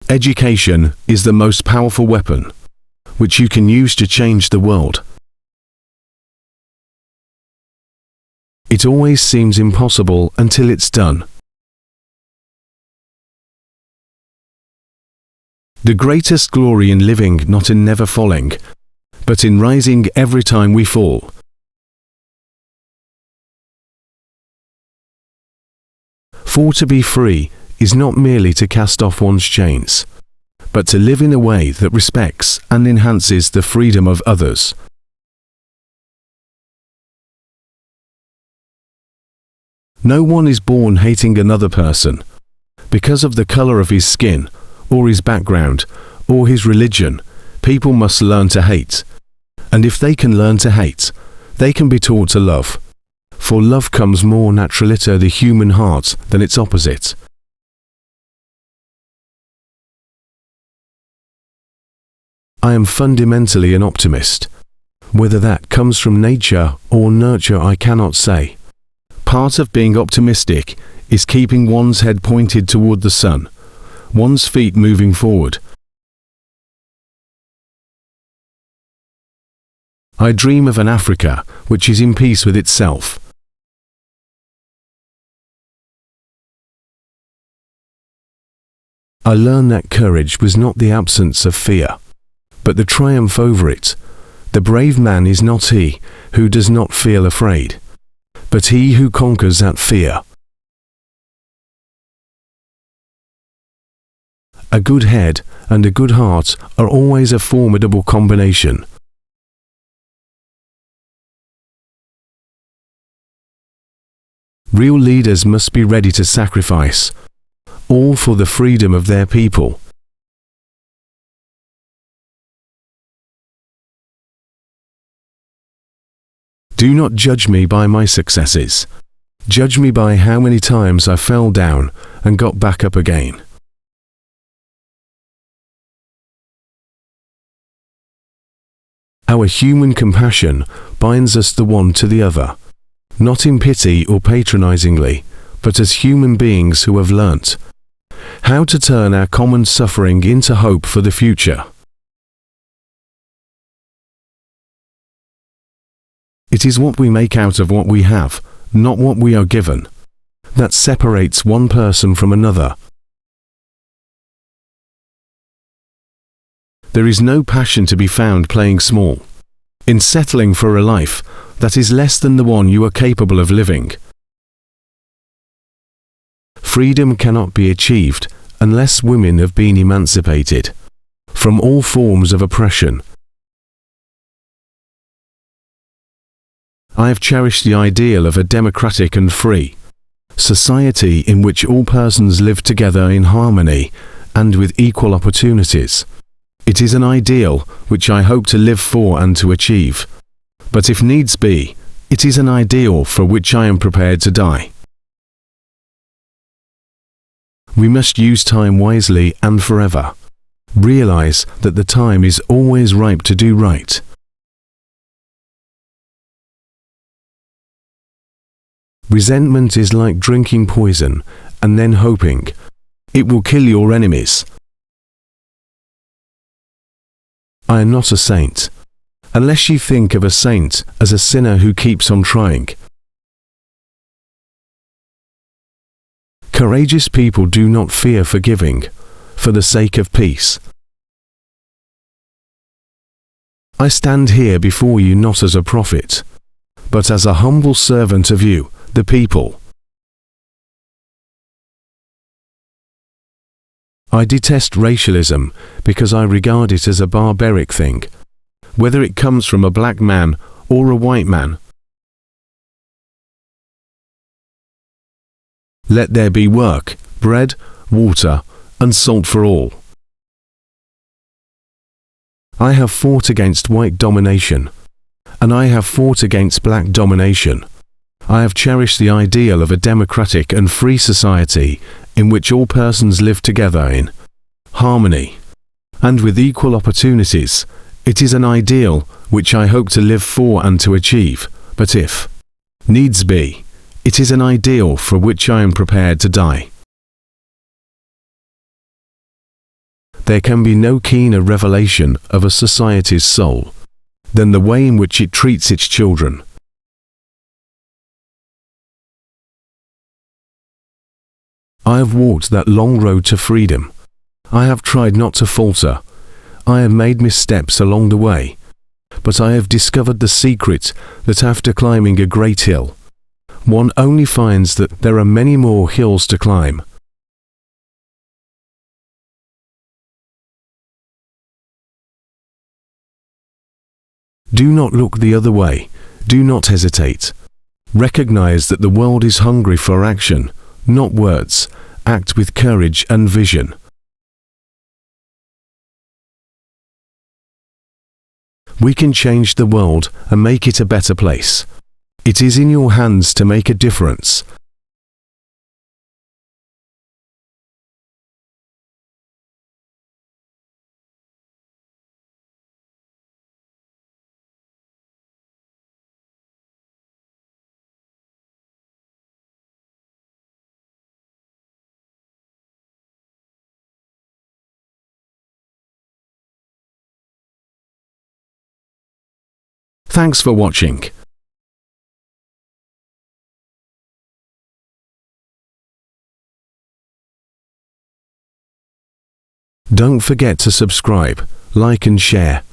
Education is the most powerful weapon, which you can use to change the world. It always seems impossible until it's done. The greatest glory in living, not in never falling, but in rising every time we fall. For to be free is not merely to cast off one's chains, but to live in a way that respects and enhances the freedom of others. No one is born hating another person because of the color of his skin, or his background, or his religion. People must learn to hate. And if they can learn to hate, they can be taught to love. For love comes more naturally to the human heart than its opposite. I am fundamentally an optimist. Whether that comes from nature or nurture, I cannot say. Part of being optimistic is keeping one's head pointed toward the sun, one's feet moving forward. I dream of an Africa which is in peace with itself. I learned that courage was not the absence of fear, but the triumph over it. The brave man is not he who does not feel afraid, but he who conquers that fear. A good head and a good heart are always a formidable combination. Real leaders must be ready to sacrifice all for the freedom of their people. Do not judge me by my successes. Judge me by how many times I fell down and got back up again. Our human compassion binds us the one to the other, not in pity or patronizingly, but as human beings who have learnt how to turn our common suffering into hope for the future. It is what we make out of what we have, not what we are given, that separates one person from another. There is no passion to be found playing small, in settling for a life that is less than the one you are capable of living. Freedom cannot be achieved unless women have been emancipated from all forms of oppression. I have cherished the ideal of a democratic and free society in which all persons live together in harmony and with equal opportunities. It is an ideal which I hope to live for and to achieve. But if needs be, it is an ideal for which I am prepared to die. We must use time wisely and forever. Realize that the time is always ripe to do right. Resentment is like drinking poison and then hoping it will kill your enemies. I am not a saint, unless you think of a saint as a sinner who keeps on trying. Courageous people do not fear forgiving, for the sake of peace. I stand here before you not as a prophet, but as a humble servant of you, the people. I detest racialism because I regard it as a barbaric thing, whether it comes from a black man or a white man. Let there be work, bread, water, and salt for all. I have fought against white domination, and I have fought against black domination. I have cherished the ideal of a democratic and free society in which all persons live together in harmony and with equal opportunities. It is an ideal which I hope to live for and to achieve, but if needs be, it is an ideal for which I am prepared to die. There can be no keener revelation of a society's soul than the way in which it treats its children. I have walked that long road to freedom. I have tried not to falter. I have made missteps along the way. But I have discovered the secret that after climbing a great hill, one only finds that there are many more hills to climb. Do not look the other way. Do not hesitate. Recognize that the world is hungry for action, not words. Act with courage and vision. We can change the world and make it a better place. It is in your hands to make a difference. Thanks for watching. Don't forget to subscribe, like and share.